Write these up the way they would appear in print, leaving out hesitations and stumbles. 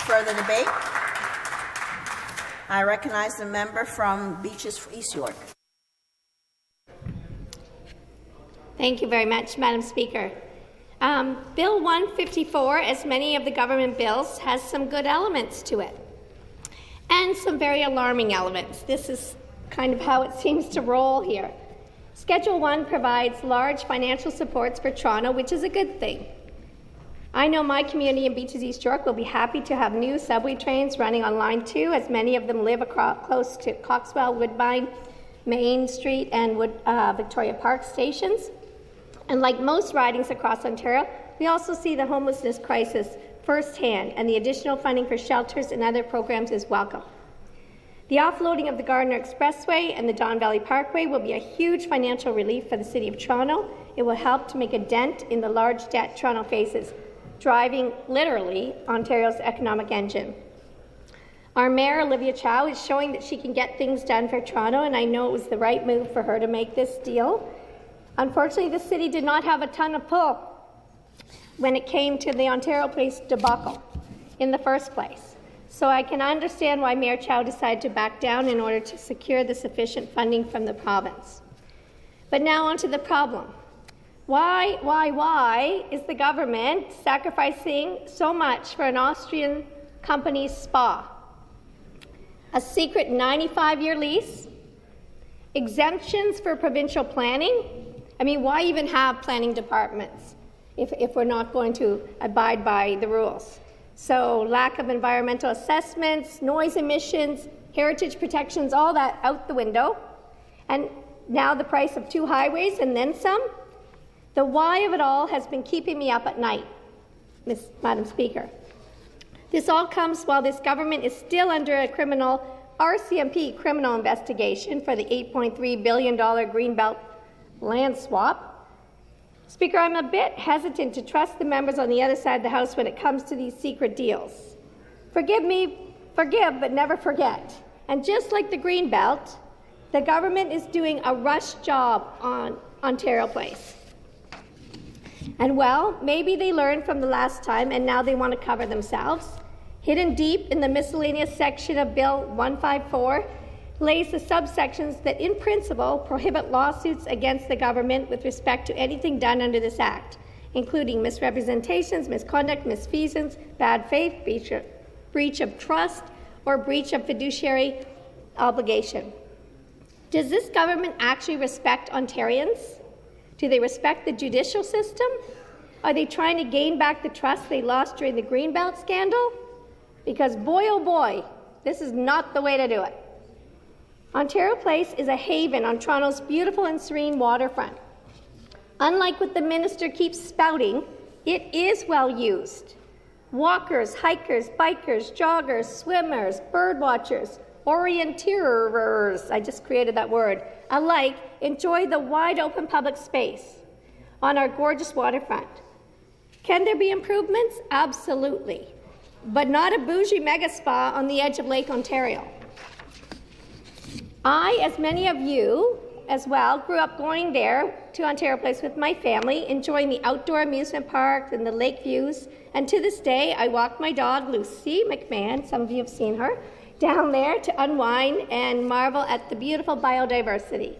Further debate? I recognize the member from Beaches East York. Thank you very much, Madam Speaker. Bill 154, as many of the government bills, has some good elements to it and some very alarming elements. This is kind of how it seems to roll here. Schedule 1 provides large financial supports for Toronto, which is a good thing. I know my community in Beaches East York will be happy to have new subway trains running on Line 2, as many of them live close to Coxwell, Woodbine, Main Street, and Victoria Park stations. And like most ridings across Ontario, we also see the homelessness crisis firsthand, and the additional funding for shelters and other programs is welcome. The offloading of the Gardiner Expressway and the Don Valley Parkway will be a huge financial relief for the City of Toronto. It will help to make a dent in the large debt Toronto faces, driving, literally, Ontario's economic engine. Our Mayor, Olivia Chow, is showing that she can get things done for Toronto, and I know it was the right move for her to make this deal. Unfortunately, the City did not have a ton of pull when it came to the Ontario Place debacle in the first place. So I can understand why Mayor Chow decided to back down in order to secure the sufficient funding from the province. But now on to the problem. Why is the government sacrificing so much for an Austrian company's spa? A secret 95-year lease? Exemptions for provincial planning? I mean, why even have planning departments if we're not going to abide by the rules? So lack of environmental assessments, noise emissions, heritage protections, all that out the window. And now the price of 2 highways and then some. The why of it all has been keeping me up at night, Madam Speaker. This all comes while this government is still under a RCMP criminal investigation for the $8.3 billion Greenbelt land swap. Speaker, I'm a bit hesitant to trust the members on the other side of the House when it comes to these secret deals. Forgive, but never forget. And just like the Greenbelt, the government is doing a rush job on Ontario Place. And well, maybe they learned from the last time and now they want to cover themselves. Hidden deep in the miscellaneous section of Bill 154 lays the subsections that, in principle, prohibit lawsuits against the government with respect to anything done under this Act, including misrepresentations, misconduct, misfeasance, bad faith, breach of trust, or breach of fiduciary obligation. Does this government actually respect Ontarians? Do they respect the judicial system? Are they trying to gain back the trust they lost during the Greenbelt scandal? Because boy, oh boy, this is not the way to do it. Ontario Place is a haven on Toronto's beautiful and serene waterfront. Unlike what the minister keeps spouting, it is well used. Walkers, hikers, bikers, joggers, swimmers, birdwatchers, orienteerers, I just created that word, alike enjoy the wide open public space on our gorgeous waterfront. Can there be improvements? Absolutely. But not a bougie mega spa on the edge of Lake Ontario. I, as many of you as well, grew up going there to Ontario Place with my family, enjoying the outdoor amusement park and the lake views. And to this day, I walk my dog, Lucy McMahon, some of you have seen her, down there to unwind and marvel at the beautiful biodiversity.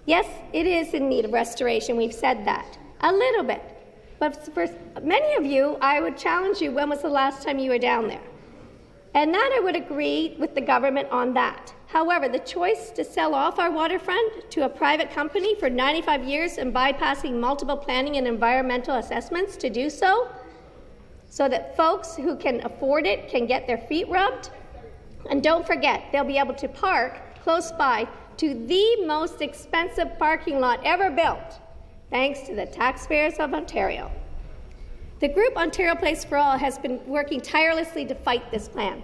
Yes, it is in need of restoration. We've said that. A little bit. But for many of you, I would challenge you, when was the last time you were down there? And that I would agree with the government on that. However, the choice to sell off our waterfront to a private company for 95 years and bypassing multiple planning and environmental assessments to do so that folks who can afford it can get their feet rubbed. And don't forget, they'll be able to park close by to the most expensive parking lot ever built, thanks to the taxpayers of Ontario. The group Ontario Place for All has been working tirelessly to fight this plan.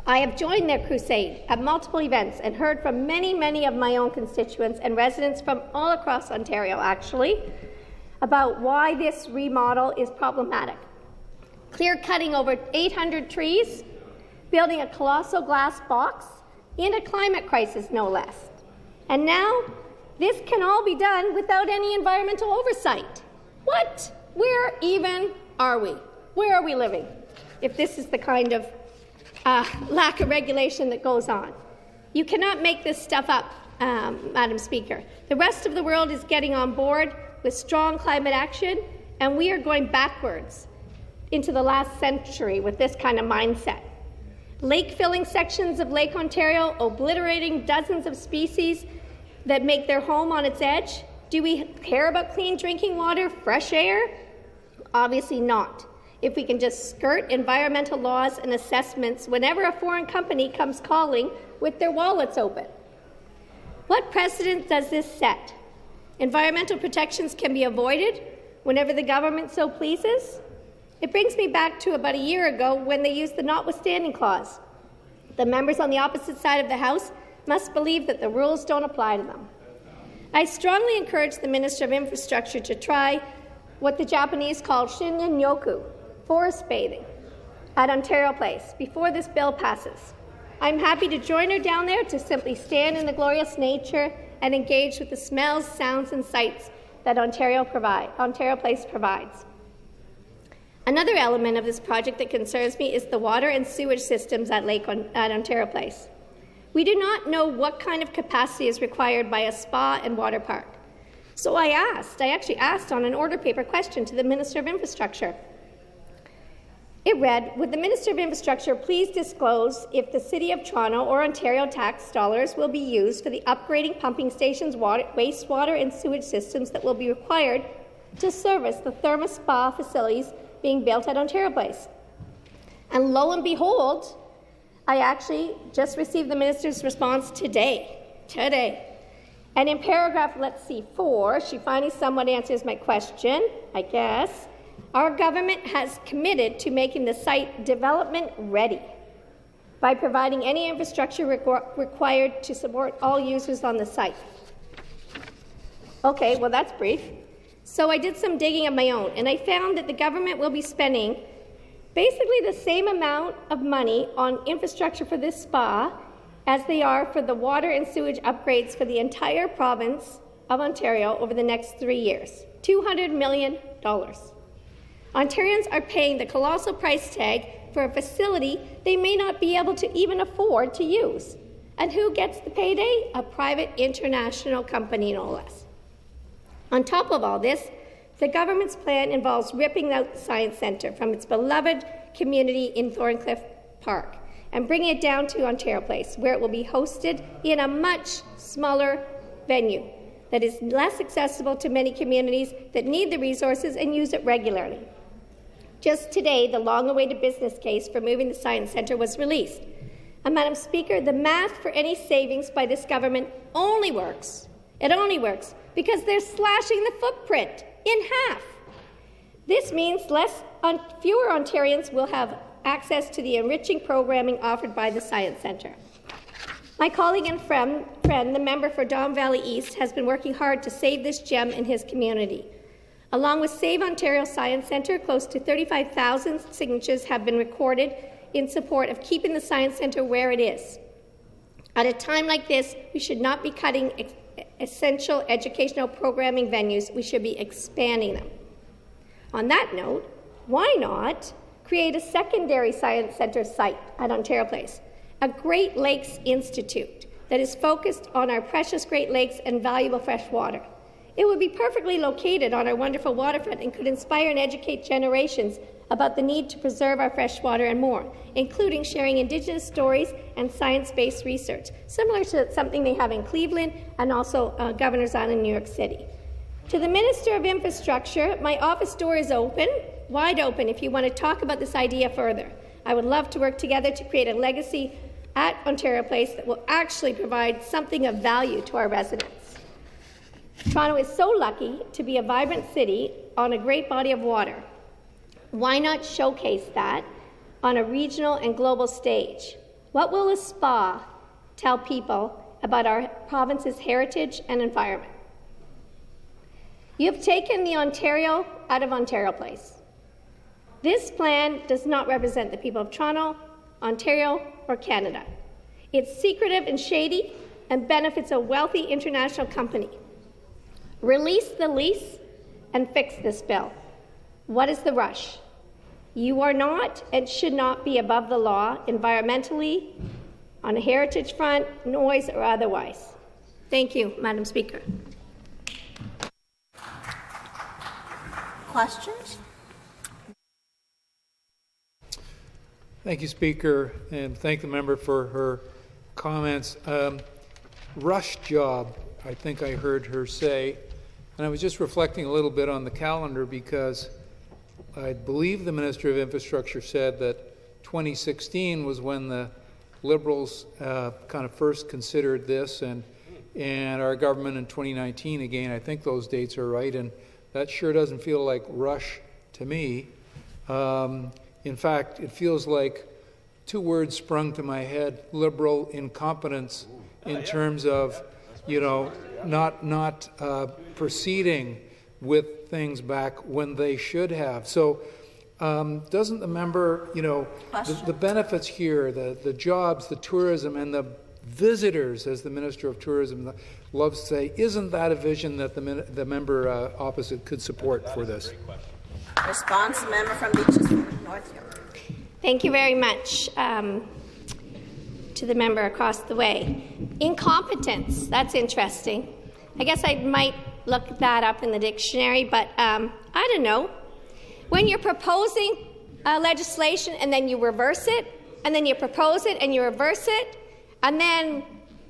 I have joined their crusade at multiple events and heard from many, many of my own constituents and residents from all across Ontario, actually, about why this remodel is problematic. Clear-cutting over 800 trees, building a colossal glass box in a climate crisis, no less. And now, this can all be done without any environmental oversight. What? Where even are we? Where are we living? if this is the kind of lack of regulation that goes on. You cannot make this stuff up, Madam Speaker. The rest of the world is getting on board with strong climate action, and we are going backwards into the last century with this kind of mindset. Lake-filling sections of Lake Ontario, obliterating dozens of species that make their home on its edge. Do we care about clean drinking water, fresh air? Obviously not. If we can just skirt environmental laws and assessments whenever a foreign company comes calling with their wallets open. What precedent does this set? Environmental protections can be avoided whenever the government so pleases? It brings me back to about a year ago when they used the notwithstanding clause. The members on the opposite side of the House must believe that the rules don't apply to them. I strongly encourage the Minister of Infrastructure to try what the Japanese call shinrin-yoku, forest bathing, at Ontario Place before this bill passes. I'm happy to join her down there to simply stand in the glorious nature and engage with the smells, sounds, and sights that Ontario Place provides. Another element of this project that concerns me is the water and sewage systems at Ontario Place. We do not know what kind of capacity is required by a spa and water park. So I actually asked on an order paper question to the Minister of Infrastructure. It read, would the Minister of Infrastructure please disclose if the City of Toronto or Ontario tax dollars will be used for the upgrading pumping stations, wastewater and sewage systems that will be required to service the thermal spa facilities being built at Ontario Place? And lo and behold, I actually just received the Minister's response today. And in paragraph, 4, she finally somewhat answers my question, I guess. Our government has committed to making the site development ready by providing any infrastructure required to support all users on the site. Okay, well, that's brief. So I did some digging of my own, and I found that the government will be spending basically the same amount of money on infrastructure for this spa as they are for the water and sewage upgrades for the entire province of Ontario over the next 3 years, $200 million. Ontarians are paying the colossal price tag for a facility they may not be able to even afford to use. And who gets the payday? A private international company, no less. On top of all this, the government's plan involves ripping out the Science Centre from its beloved community in Thorncliffe Park and bringing it down to Ontario Place, where it will be hosted in a much smaller venue that is less accessible to many communities that need the resources and use it regularly. Just today, the long-awaited business case for moving the Science Centre was released. And Madam Speaker, the math for any savings by this government only works because they're slashing the footprint in half. This means fewer Ontarians will have access to the enriching programming offered by the Science Centre. My colleague and friend, the member for Don Valley East, has been working hard to save this gem in his community. Along with Save Ontario Science Centre, close to 35,000 signatures have been recorded in support of keeping the Science Centre where it is. At a time like this, we should not be cutting essential educational programming venues. We should be expanding them. On that note, why not create a secondary Science Centre site at Ontario Place, a Great Lakes Institute that is focused on our precious Great Lakes and valuable fresh water? It would be perfectly located on our wonderful waterfront and could inspire and educate generations about the need to preserve our fresh water and more, including sharing Indigenous stories and science-based research, similar to something they have in Cleveland and also Governor's Island, New York City. To the Minister of Infrastructure, my office door is open, wide open, if you want to talk about this idea further. I would love to work together to create a legacy at Ontario Place that will actually provide something of value to our residents. Toronto is so lucky to be a vibrant city on a great body of water. Why not showcase that on a regional and global stage? What will a spa tell people about our province's heritage and environment? You have taken the Ontario out of Ontario Place. This plan does not represent the people of Toronto, Ontario, or Canada. It's secretive and shady and benefits a wealthy international company. Release the lease and fix this bill. What is the rush? You are not and should not be above the law, environmentally, on a heritage front, noise, or otherwise. Thank you, Madam Speaker. Questions? Thank you, Speaker, and thank the member for her comments. Rush job, I think I heard her say, and I was just reflecting a little bit on the calendar because I believe the Minister of Infrastructure said that 2016 was when the Liberals kind of first considered this, and our government in 2019 again. I think those dates are right, and that sure doesn't feel like rush to me. In fact, it feels like two words sprung to my head: Liberal incompetence, in terms of, not proceeding with things back when they should have. So doesn't the member, the benefits here, the jobs, the tourism, and the visitors, as the Minister of Tourism loves to say, isn't that a vision that the member opposite could support for this? Response, the member from Beaches North York. Thank you very much to the member across the way. Incompetence, that's interesting. I guess I might look that up in the dictionary, but I don't know. When you're proposing legislation and then you reverse it, and then you propose it and you reverse it, and then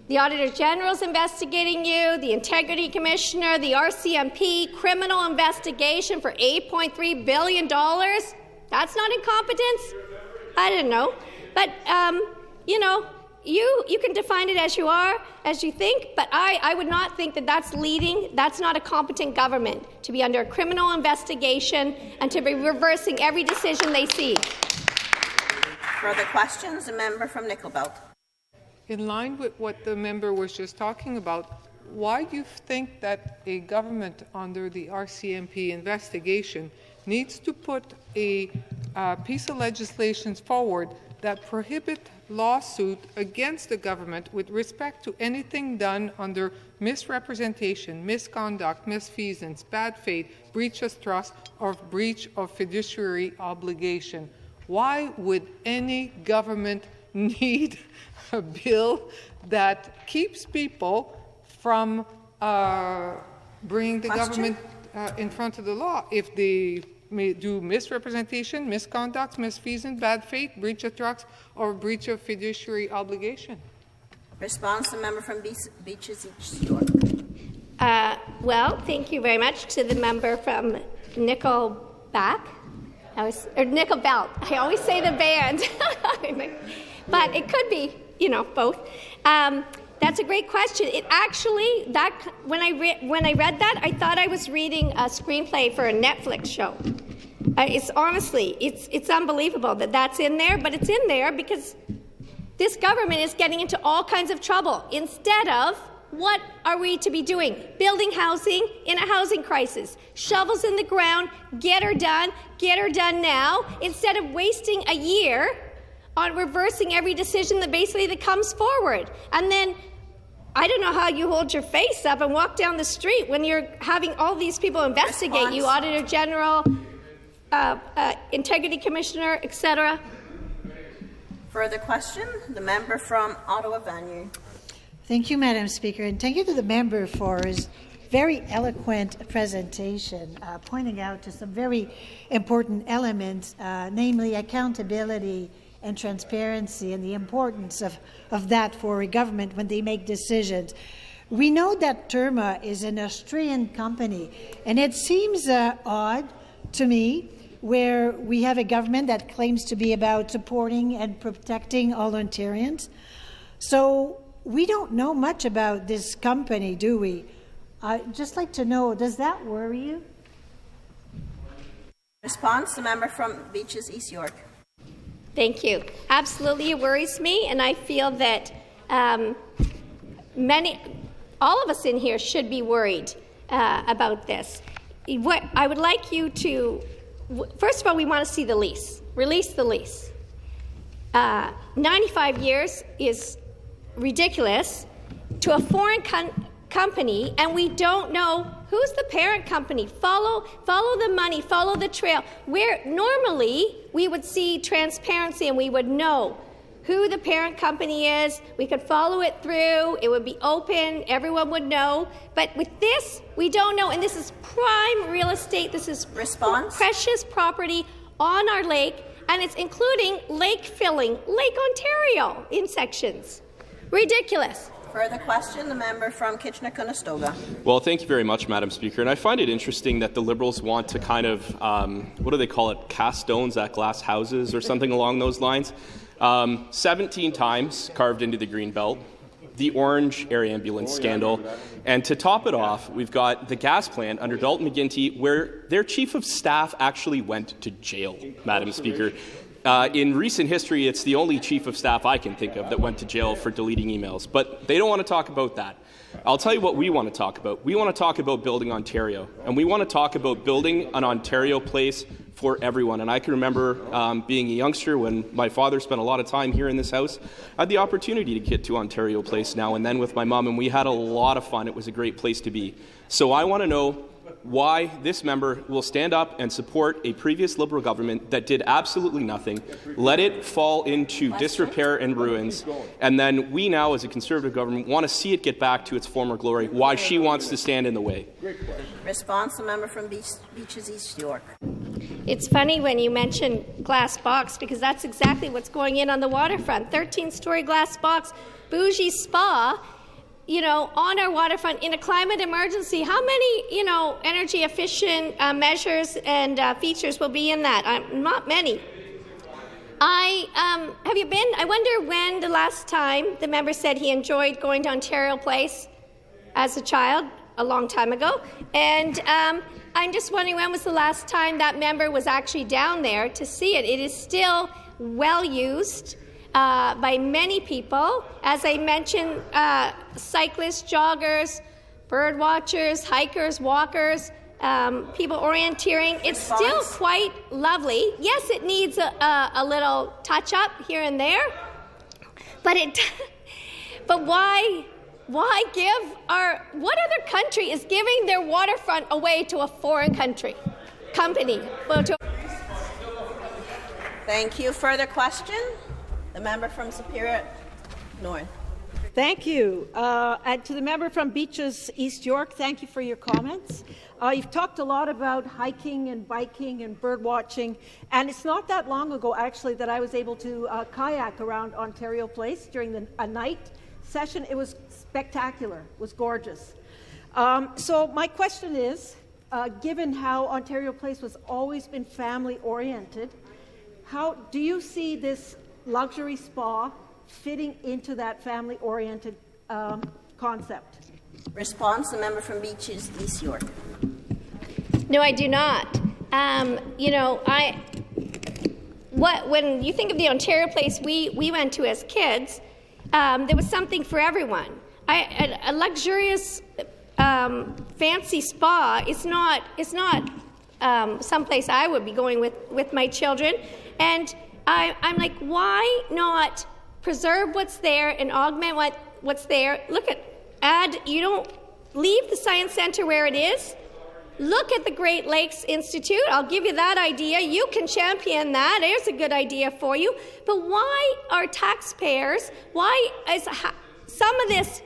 the Auditor General's investigating you, the Integrity Commissioner, the RCMP, criminal investigation for $8.3 billion, that's not incompetence? I don't know. But, you can define it as you are, as you think, but I would not think that that's leading. That's not a competent government, to be under a criminal investigation and to be reversing every decision they see. Further questions? The member from Nickel Belt. In line with what the member was just talking about, why do you think that a government under the RCMP investigation needs to put a piece of legislation forward that prohibit lawsuit against the government with respect to anything done under misrepresentation, misconduct, misfeasance, bad faith, breach of trust, or breach of fiduciary obligation? Why would any government need a bill that keeps people from bringing the government in front of the law if they may do misrepresentation, misconduct, misfeasance, bad faith, breach of trust, or breach of fiduciary obligation? Response, the member from Beaches East York. Well, thank you very much to the member from Nickelback. Nickel Belt. I always say the band, but it could be, both. That's a great question. It actually, when I read that, I thought I was reading a screenplay for a Netflix show. It's unbelievable that that's in there, but it's in there because this government is getting into all kinds of trouble. Instead of, what are we to be doing? Building housing in a housing crisis. Shovels in the ground, get her done now, instead of wasting a year on reversing every decision that comes forward. And then, I don't know how you hold your face up and walk down the street when you're having all these people investigate you, Auditor General, Integrity Commissioner, etc. Further question? The member from Ottawa-Vanier. Thank you, Madam Speaker, and thank you to the member for his very eloquent presentation, pointing out to some very important elements, namely accountability and transparency and the importance of that for a government when they make decisions. We know that Terma is an Austrian company, and it seems odd to me where we have a government that claims to be about supporting and protecting all Ontarians. So we don't know much about this company, do we? I'd just like to know, does that worry you? Response, the member from Beaches East York. Thank you. Absolutely, it worries me, and I feel that all of us in here should be worried about this. What I would like you to, first of all, we want to see the lease. Release the lease. 95 years is ridiculous to a foreign company, and we don't know who's the parent company. Follow the money, follow the trail. Where normally we would see transparency and we would know who the parent company is. We could follow it through. It would be open. Everyone would know. But with this, we don't know. And this is prime real estate. This is precious property on our lake, and it's including lake filling, Lake Ontario in sections. Ridiculous. Further question, the member from Kitchener-Conestoga. Well, thank you very much, Madam Speaker. And I find it interesting that the Liberals want to kind of, what do they call it, cast stones at glass houses or something along those lines. 17 times carved into the Greenbelt, the Orange Air Ambulance scandal, and to top it off, we've got the gas plant under Dalton McGuinty, where their chief of staff actually went to jail, Madam Speaker. In recent history, it's the only chief of staff I can think of that went to jail for deleting emails, but they don't want to talk about that. I'll tell you what we want to talk about. We want to talk about building Ontario, and we want to talk about building an Ontario place for everyone. And I can remember being a youngster when my father spent a lot of time here in this house. I had the opportunity to get to Ontario Place now and then with my mom, and we had a lot of fun. It was a great place to be. So I want to know why this member will stand up and support a previous Liberal government that did absolutely nothing, let it fall into disrepair and ruins, and then we now, as a Conservative government, want to see it get back to its former glory, why she wants to stand in the way. Response, the member from Beaches East York. It's funny when you mention glass box, because that's exactly what's going in on the waterfront. 13-story glass box, bougie spa, on our waterfront in a climate emergency. How many, energy efficient measures and features will be in that? Not many. Have you been? I wonder when the last time the member said he enjoyed going to Ontario Place as a child, a long time ago. And I'm just wondering when was the last time that member was actually down there to see it. It is still well used by many people. As I mentioned, cyclists, joggers, bird watchers, hikers, walkers, people orienteering. It's still quite lovely. Yes, it needs a little touch-up here and there, but why what other country is giving their waterfront away to a foreign company? Thank you. Further question? The member from Superior North. Thank you. And to the member from Beaches East York, thank you for your comments. You've talked a lot about hiking and biking and bird watching, and it's not that long ago, actually, that I was able to kayak around Ontario Place during a night session. It was spectacular. It was gorgeous. So my question is, given how Ontario Place has always been family-oriented, how do you see this luxury spa fitting into that family-oriented concept? Response, the member from Beaches East York. No, I do not. When you think of the Ontario Place we went to as kids, there was something for everyone. A luxurious, fancy spa is not someplace I would be going with my children. And I'm like, why not preserve what's there and augment what's there? You don't leave the Science Centre where it is. Look at the Great Lakes Institute. I'll give you that idea. You can champion that. There's a good idea for you. But why are taxpayers, why is some of this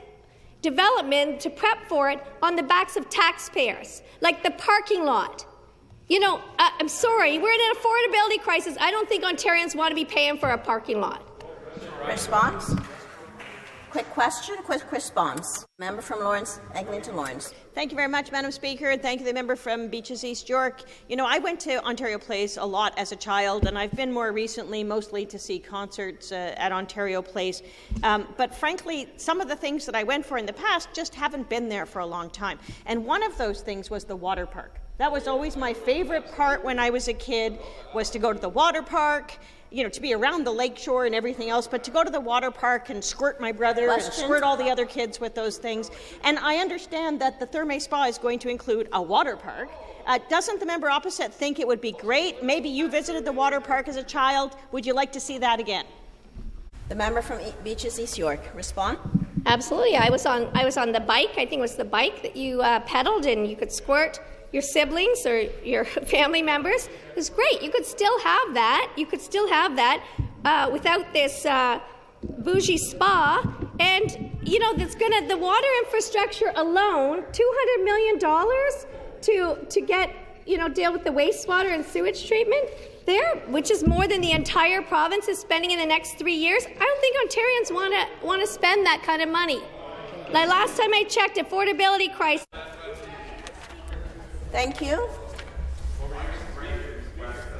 development to prep for it on the backs of taxpayers, like the parking lot? I'm sorry, we're in an affordability crisis. I don't think Ontarians want to be paying for a parking lot. Response? Quick question, quick response. Member from Lawrence, Eglinton Lawrence. Thank you very much, Madam Speaker, and thank you, the member from Beaches East York. I went to Ontario Place a lot as a child, and I've been more recently mostly to see concerts at Ontario Place. But frankly, some of the things that I went for in the past just haven't been there for a long time. And one of those things was the water park. That was always my favorite part when I was a kid, was to go to the water park, to be around the lakeshore and everything else, but to go to the water park and squirt my brother and squirt all the other kids with those things. And I understand that the Therme Spa is going to include a water park. Doesn't the member opposite think it would be great? Maybe you visited the water park as a child. Would you like to see that again? The member from Beaches East York. Respond. Absolutely. I was on the bike. I think it was the bike that you pedaled and you could squirt your siblings or your family members, it's great. You could still have that. You could still have that without this bougie spa. And, you know, that's going to, the water infrastructure alone, $200 million to get, you know, deal with the wastewater and sewage treatment there, which is more than the entire province is spending in the next 3 years. I don't think Ontarians want to spend that kind of money. Like last time I checked, affordability crisis. Thank you.